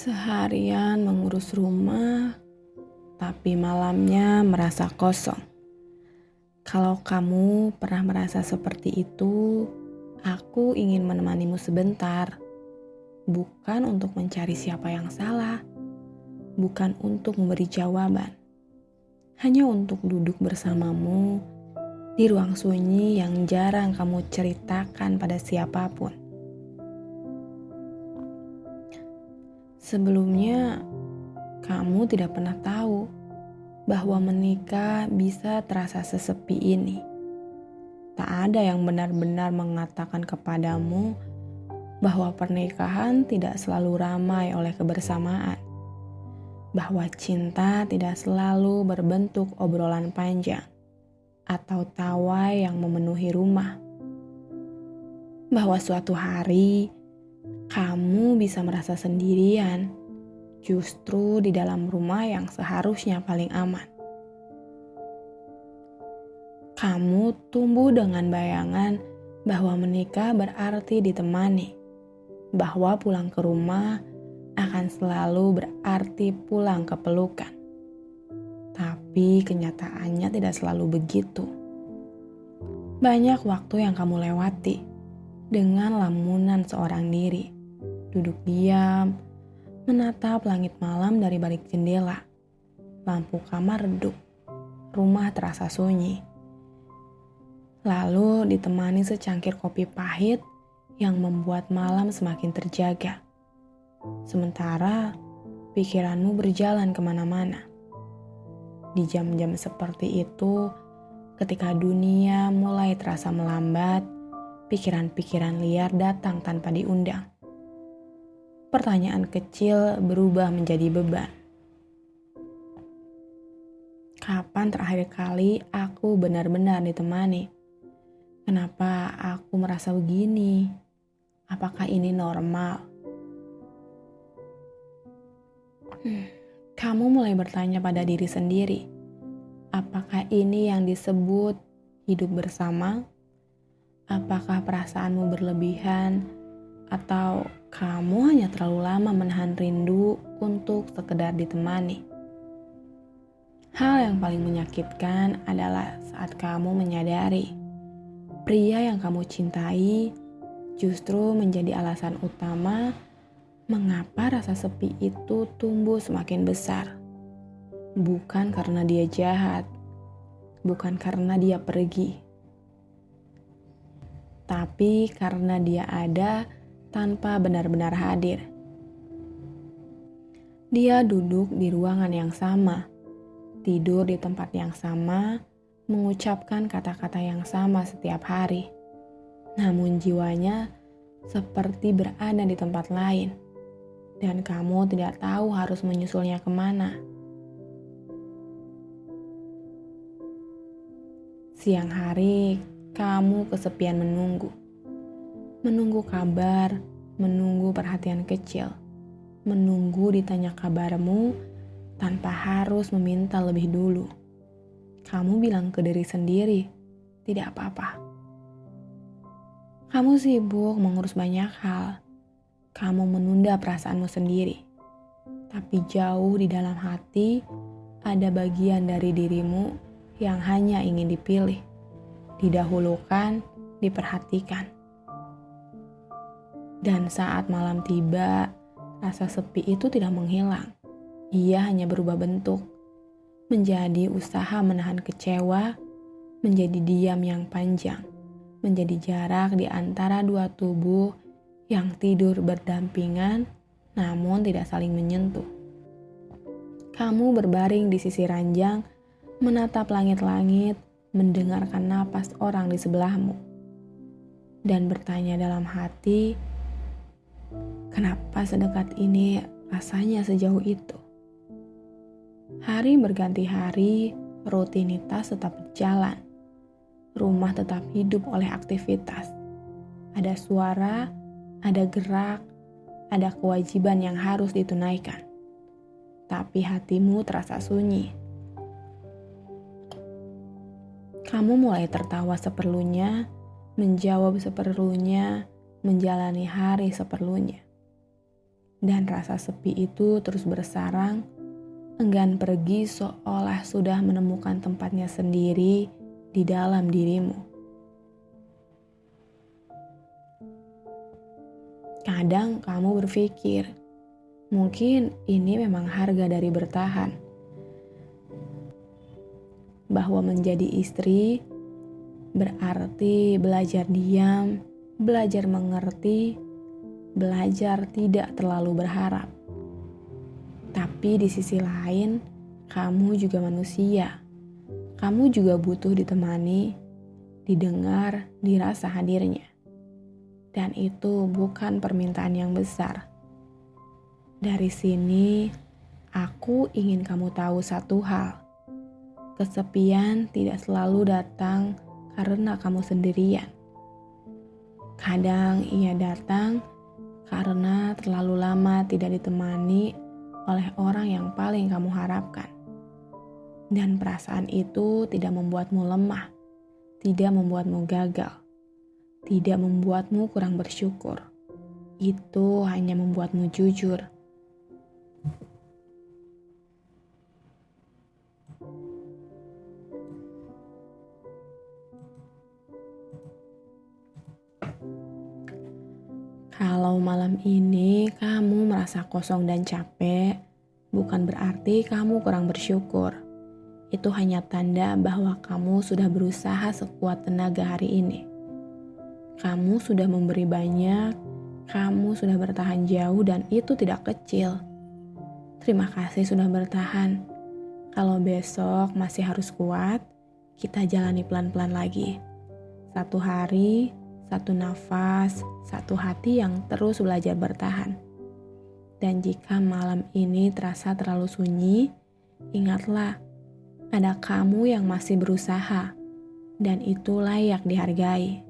Seharian mengurus rumah, tapi malamnya merasa kosong. Kalau kamu pernah merasa seperti itu, aku ingin menemanimu sebentar. Bukan untuk mencari siapa yang salah, bukan untuk memberi jawaban. Hanya untuk duduk bersamamu di ruang sunyi yang jarang kamu ceritakan pada siapapun. Sebelumnya, kamu tidak pernah tahu bahwa menikah bisa terasa sesepi ini. Tak ada yang benar-benar mengatakan kepadamu bahwa pernikahan tidak selalu ramai oleh kebersamaan, bahwa cinta tidak selalu berbentuk obrolan panjang atau tawa yang memenuhi rumah, bahwa suatu hari kamu bisa merasa sendirian justru di dalam rumah yang seharusnya paling aman. Kamu tumbuh dengan bayangan bahwa menikah berarti ditemani, bahwa pulang ke rumah akan selalu berarti pulang ke pelukan. Tapi kenyataannya tidak selalu begitu. Banyak waktu yang kamu lewati dengan lamunan seorang diri, duduk diam, menatap langit malam dari balik jendela. Lampu kamar redup, rumah terasa sunyi. Lalu ditemani secangkir kopi pahit yang membuat malam semakin terjaga. Sementara pikiranmu berjalan kemana-mana. Di jam-jam seperti itu, ketika dunia mulai terasa melambat, pikiran-pikiran liar datang tanpa diundang. Pertanyaan kecil berubah menjadi beban. Kapan terakhir kali aku benar-benar ditemani? Kenapa aku merasa begini? Apakah ini normal? Kamu mulai bertanya pada diri sendiri, apakah ini yang disebut hidup bersama? Apakah perasaanmu berlebihan? Atau kamu hanya terlalu lama menahan rindu untuk sekedar ditemani? Hal yang paling menyakitkan adalah saat kamu menyadari pria yang kamu cintai justru menjadi alasan utama mengapa rasa sepi itu tumbuh semakin besar. Bukan karena dia jahat, bukan karena dia pergi, tapi karena dia ada tanpa benar-benar hadir. Dia duduk di ruangan yang sama, tidur di tempat yang sama, mengucapkan kata-kata yang sama setiap hari. Namun jiwanya seperti berada di tempat lain, dan kamu tidak tahu harus menyusulnya kemana. Siang hari, kamu kesepian menunggu. Menunggu kabar, menunggu perhatian kecil, menunggu ditanya kabarmu tanpa harus meminta lebih dulu. Kamu bilang ke diri sendiri, tidak apa-apa. Kamu sibuk mengurus banyak hal. Kamu menunda perasaanmu sendiri. Tapi jauh di dalam hati, ada bagian dari dirimu yang hanya ingin dipilih, didahulukan, diperhatikan. Dan saat malam tiba, rasa sepi itu tidak menghilang. Ia hanya berubah bentuk, menjadi usaha menahan kecewa, menjadi diam yang panjang, menjadi jarak di antara dua tubuh yang tidur berdampingan namun tidak saling menyentuh. Kamu berbaring di sisi ranjang, menatap langit-langit, mendengarkan napas orang di sebelahmu, dan bertanya dalam hati, kenapa sedekat ini rasanya sejauh itu? Hari berganti hari, rutinitas tetap berjalan. Rumah tetap hidup oleh aktivitas. Ada suara, ada gerak, ada kewajiban yang harus ditunaikan. Tapi hatimu terasa sunyi. Kamu mulai tertawa seperlunya, menjawab seperlunya, menjalani hari seperlunya. dan rasa sepi itu terus bersarang, enggan pergi seolah sudah menemukan tempatnya sendiri di dalam dirimu. Kadang kamu berpikir, mungkin ini memang harga dari bertahan. Bahwa menjadi istri berarti belajar diam, belajar mengerti, belajar tidak terlalu berharap. Tapi di sisi lain, kamu juga manusia. Kamu juga butuh ditemani, didengar, dirasa hadirnya. Dan itu bukan permintaan yang besar. Dari sini, aku ingin kamu tahu satu hal. Kesepian tidak selalu datang karena kamu sendirian. Kadang ia datang karena terlalu lama tidak ditemani oleh orang yang paling kamu harapkan. Dan perasaan itu tidak membuatmu lemah, tidak membuatmu gagal, tidak membuatmu kurang bersyukur. Itu hanya membuatmu jujur. Kalau malam ini kamu merasa kosong dan capek, bukan berarti kamu kurang bersyukur. Itu hanya tanda bahwa kamu sudah berusaha sekuat tenaga hari ini. Kamu sudah memberi banyak, kamu sudah bertahan jauh dan itu tidak kecil. Terima kasih sudah bertahan. Kalau besok masih harus kuat, kita jalani pelan-pelan lagi. Satu hari, satu nafas, satu hati yang terus belajar bertahan. Dan jika malam ini terasa terlalu sunyi, ingatlah, ada kamu yang masih berusaha, dan itu layak dihargai.